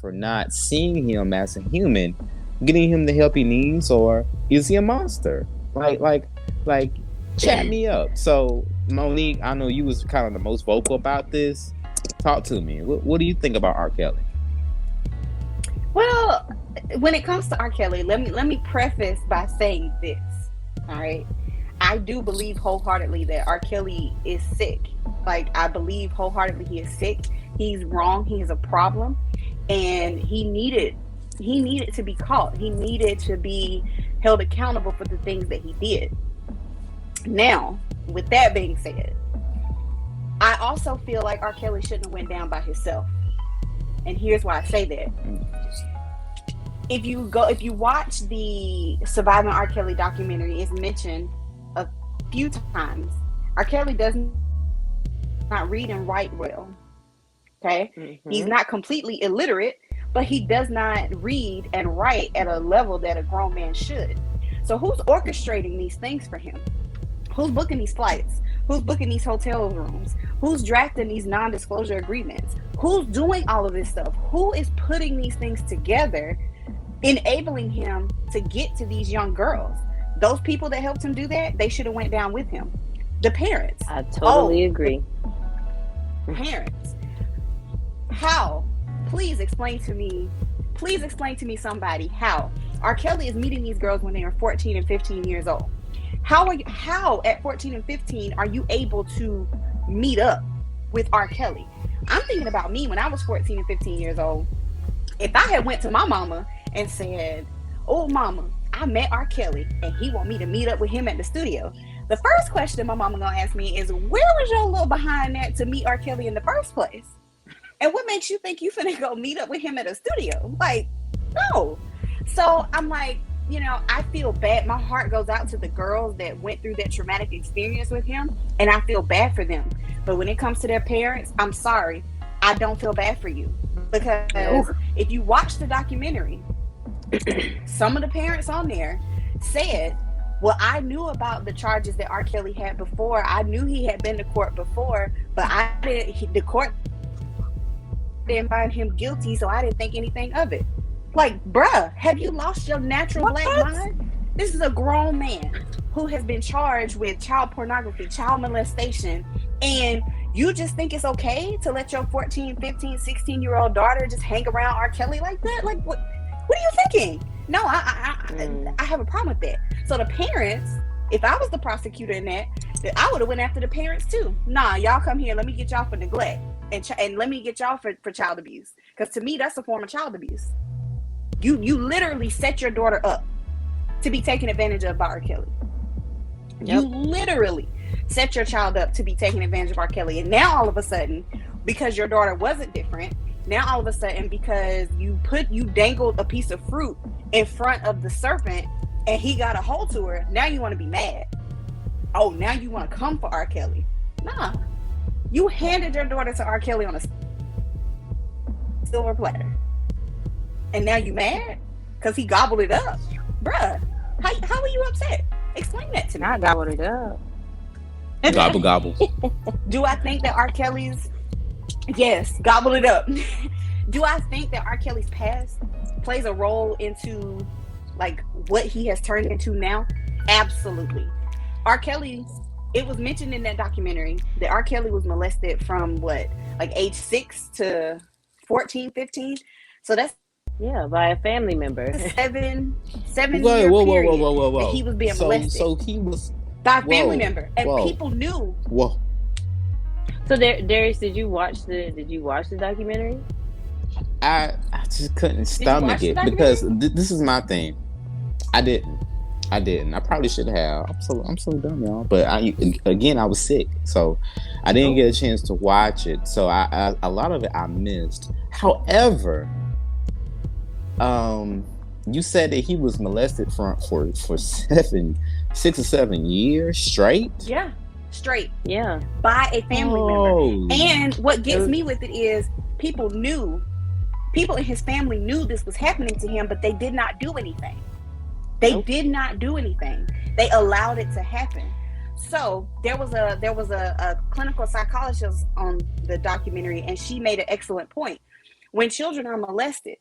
for not seeing him as a human, getting him the help he needs, or is he a monster? Like, chat me up. So, Monique, I know you was kind of the most vocal about this. Talk to me. What do you think about R. Kelly? Well, when it comes to R. Kelly, let me preface by saying this. All right. I do believe wholeheartedly that R. Kelly is sick. Like, I believe wholeheartedly he is sick. He's wrong. He is a problem. And he needed to be caught. He needed to be held accountable for the things that he did. Now, with that being said, I also feel like R. Kelly shouldn't have went down by himself. And here's why I say that. If you watch the Surviving R. Kelly documentary, it's mentioned a few times. R. Kelly does not read and write well. Okay? Mm-hmm. He's not completely illiterate, but he does not read and write at a level that a grown man should. So who's orchestrating these things for him? Who's booking these flights? Who's booking these hotel rooms? Who's drafting these non-disclosure agreements? Who's doing all of this stuff? Who is putting these things together, enabling him to get to these young girls? Those people that helped him do that, they should have went down with him. The parents. I totally agree. Parents. How? Please explain to me somebody how. R. Kelly is meeting these girls when they are 14 and 15 years old. How at 14 and 15 are you able to meet up with R. Kelly? I'm thinking about me when I was 14 and 15 years old. If I had went to my mama and said, "Oh, mama, I met R. Kelly and he want me to meet up with him at the studio," the first question my mama gonna ask me is, "Where was your little behind that to meet R. Kelly in the first place? And what makes you think you finna go meet up with him at a studio?" Like, no. So I'm like, I feel bad. My heart goes out to the girls that went through that traumatic experience with him, and I feel bad for them. But when it comes to their parents, I'm sorry. I don't feel bad for you. Because if you watch the documentary, some of the parents on there said, "Well, I knew about the charges that R. Kelly had before. I knew he had been to court before, but the court didn't find him guilty, so I didn't think anything of it." Like, bruh, have you lost your natural black mind? This is a grown man who has been charged with child pornography, child molestation, and you just think it's okay to let your 14, 15, 16-year-old daughter just hang around R. Kelly like that? Like, what are you thinking? No, I have a problem with that. So the parents, if I was the prosecutor in that, I would have went after the parents too. Nah, y'all come here. Let me get y'all for neglect, and let me get y'all for child abuse. Because to me, that's a form of child abuse. You literally set your daughter up to be taken advantage of by R. Kelly. Yep. You literally set your child up to be taken advantage of R. Kelly. And now all of a sudden, because your daughter wasn't different, now all of a sudden, because you dangled a piece of fruit in front of the serpent and he got a hold to her, now you want to be mad. Oh, now you want to come for R. Kelly. Nah. You handed your daughter to R. Kelly on a silver platter. And now you mad? Because he gobbled it up. Bruh, how are you upset? Explain that to me. I gobbled it up. Gobble, gobble. Do I think that R. Kelly's... Yes, gobble it up. Do I think that R. Kelly's past plays a role into, like, what he has turned into now? Absolutely. R. Kelly... It was mentioned in that documentary that R. Kelly was molested from, what, like age 6 to 14, 15? So that's... Yeah, by a family member. 7 year period that he was being molested. So he was by a family member, and people knew. Whoa. So Darius, did you watch the documentary? I just couldn't stomach it because this is my thing. I didn't. I probably should have. I'm so dumb, y'all. But I was sick, so I didn't get a chance to watch it. So I a lot of it I missed. However, you said that he was molested for 6 or 7 years straight? Yeah, straight. Yeah. By a family member. And what gets me with it is people in his family knew this was happening to him, but they did not do anything. They did not do anything. They allowed it to happen. So there was a clinical psychologist on the documentary, and she made an excellent point. when children are molested,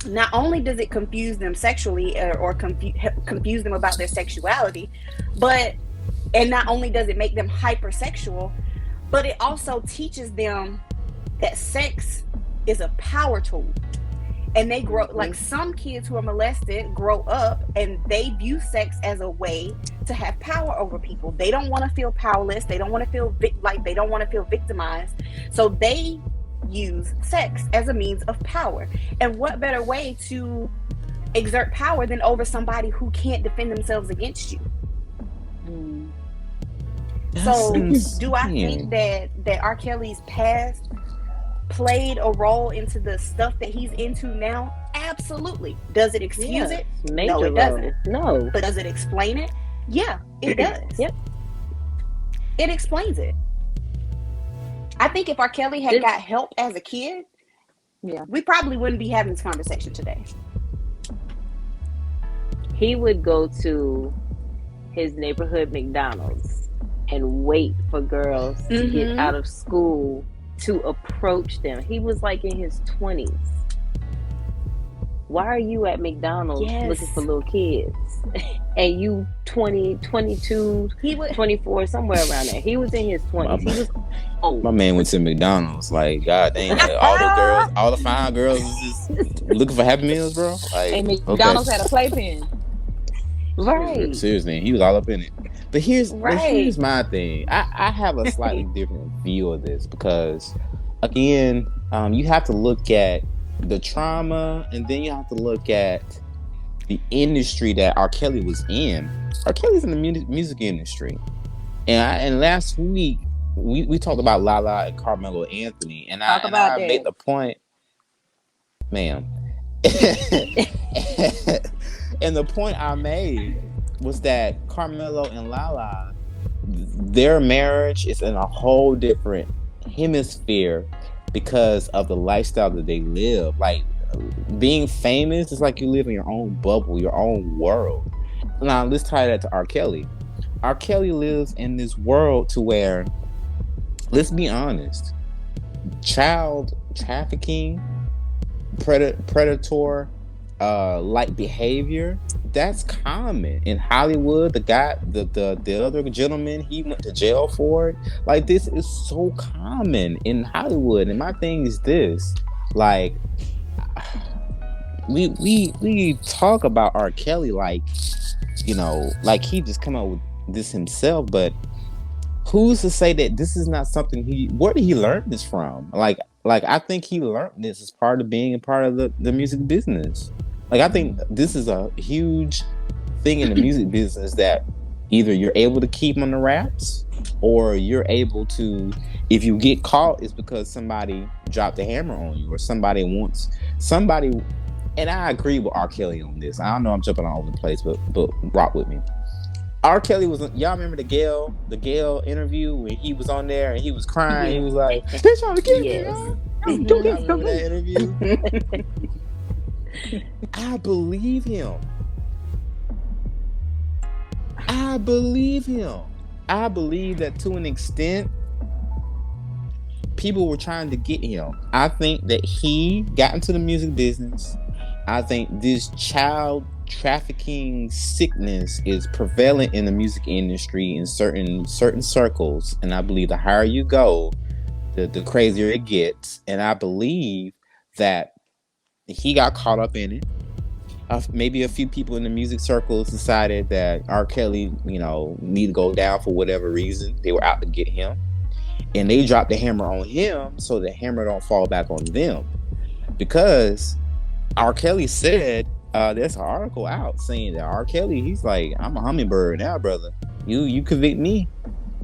not only does it confuse them sexually or confuse them about their sexuality, and not only does it make them hypersexual, but it also teaches them that sex is a power tool. And they grow, like some kids who are molested grow up and they view sex as a way to have power over people. They don't want to feel powerless. They don't want to feel they don't want to feel victimized. So they use sex as a means of power. And what better way to exert power than over somebody who can't defend themselves against you? So do I think that R. Kelly's past played a role into the stuff that he's into now? Absolutely. Does it excuse it? No, it doesn't. No. But does it explain it? Yeah, it does. Yep. It explains it. I think if R. Kelly had got help as a kid, we probably wouldn't be having this conversation today. He would go to his neighborhood McDonald's and wait for girls to get out of school to approach them. He was like in his 20s. Why are you at McDonald's looking for little kids? And you 20, 22, 24, somewhere around there. He was in his 20s. He was old. My man went to McDonald's. Like, god dang, like, all the fine girls is just looking for Happy Meals, bro. Like, and McDonald's had a playpen. Right. Seriously, he was all up in it. But here's my thing. I have a slightly different view of this because, again, you have to look at the trauma, and then you have to look at the industry that R. Kelly was in. R. Kelly's in the music industry, and last week we talked about Lala and Carmelo Anthony, and I made the point, ma'am. And the point I made was that Carmelo and Lala, their marriage is in a whole different hemisphere because of the lifestyle that they live. Like, being famous is like you live in your own bubble, your own world. Now, let's tie that to R. Kelly. R. Kelly lives in this world to where, let's be honest, child trafficking, predator like behavior, that's common in Hollywood. The other gentleman, he went to jail for it. Like, this is so common in Hollywood. And my thing is this, like, we talk about R. Kelly like, you know, like he just come up with this himself, but who's to say that this is not something where did he learn this from? Like I think he learned this as part of being a part of the music business. Like, I think this is a huge thing in the music business that either you're able to keep on the wraps, or you're able to, if you get caught, it's because somebody dropped the hammer on you, or somebody. And I agree with R. Kelly on this. I don't know, I'm jumping all over the place, but rock with me. R. Kelly was, y'all remember the Gayle interview when he was on there and he was crying? He was like, "They're trying to kill me, y'all." Remember that interview? I believe him. I believe that to an extent, people were trying to get him. I think that he got into the music business. I think this child trafficking sickness is prevalent in the music industry in certain circles. And I believe the higher you go, the crazier it gets. And I believe that he got caught up in it. Maybe a few people in the music circles decided that R. Kelly, need to go down for whatever reason. They were out to get him, and they dropped the hammer on him so the hammer don't fall back on them. Because R. Kelly said, there's an article out saying that R. Kelly, he's like, "I'm a hummingbird now, brother. You convict me,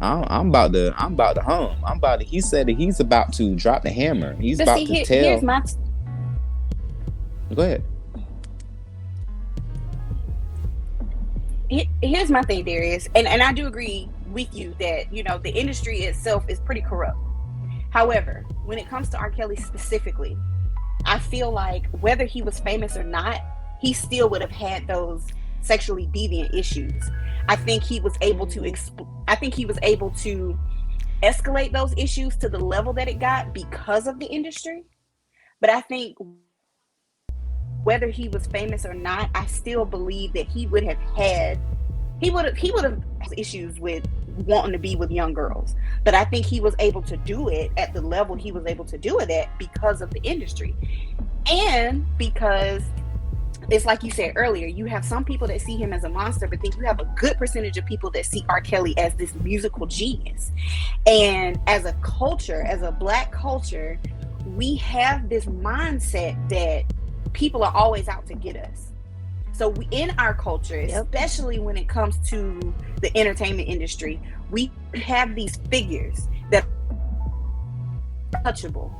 I'm about to hum. He said that he's about to drop the hammer. He's about to tell. Go ahead. Here's my thing, Darius, and I do agree with you that the industry itself is pretty corrupt. However, when it comes to R. Kelly specifically, I feel like whether he was famous or not, he still would have had those sexually deviant issues. I think he was able to escalate those issues to the level that it got because of the industry. But I think whether he was famous or not, I still believe that he would have had issues with wanting to be with young girls. But I think he was able to do it at the level he was able to do it at because of the industry. And because it's like you said earlier, you have some people that see him as a monster, but then you have a good percentage of people that see R. Kelly as this musical genius. And as a culture, as a Black culture, we have this mindset that people are always out to get us. So in our culture, especially when it comes to the entertainment industry, we have these figures that are untouchable.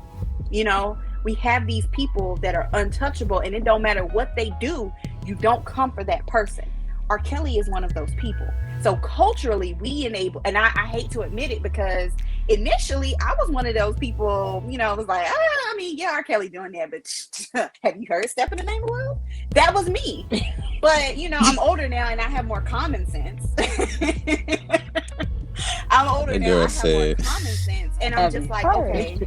You know, we have these people that are untouchable, and it don't matter what they do, you don't come for that person. R. Kelly is one of those people. So culturally, we enable, and I hate to admit it, because initially I was one of those people, you know, was like, I mean, yeah, R. Kelly doing that, but have you heard Step in the Name of Love? That was me. But, you know, I'm older now and I have more common sense. I'm older now, I have more common sense. And I'm just like, okay,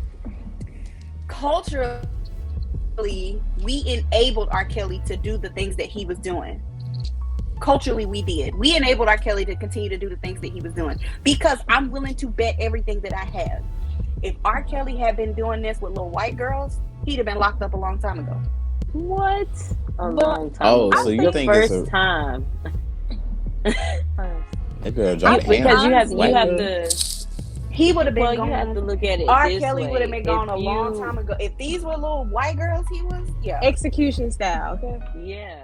culturally, we enabled R. Kelly to do the things that he was doing. Culturally, we did. We enabled R. Kelly to continue to do the things that he was doing, because I'm willing to bet everything that I have. If R. Kelly had been doing this with little white girls, he'd have been locked up a long time ago. What? A long time. Oh, so you think first it's time? That girl jumped because you have girl. to. He would have been gone. You have to look at it. R. this Kelly way. would have been gone a long time ago. If these were little white girls, he was execution style. Okay. Yeah.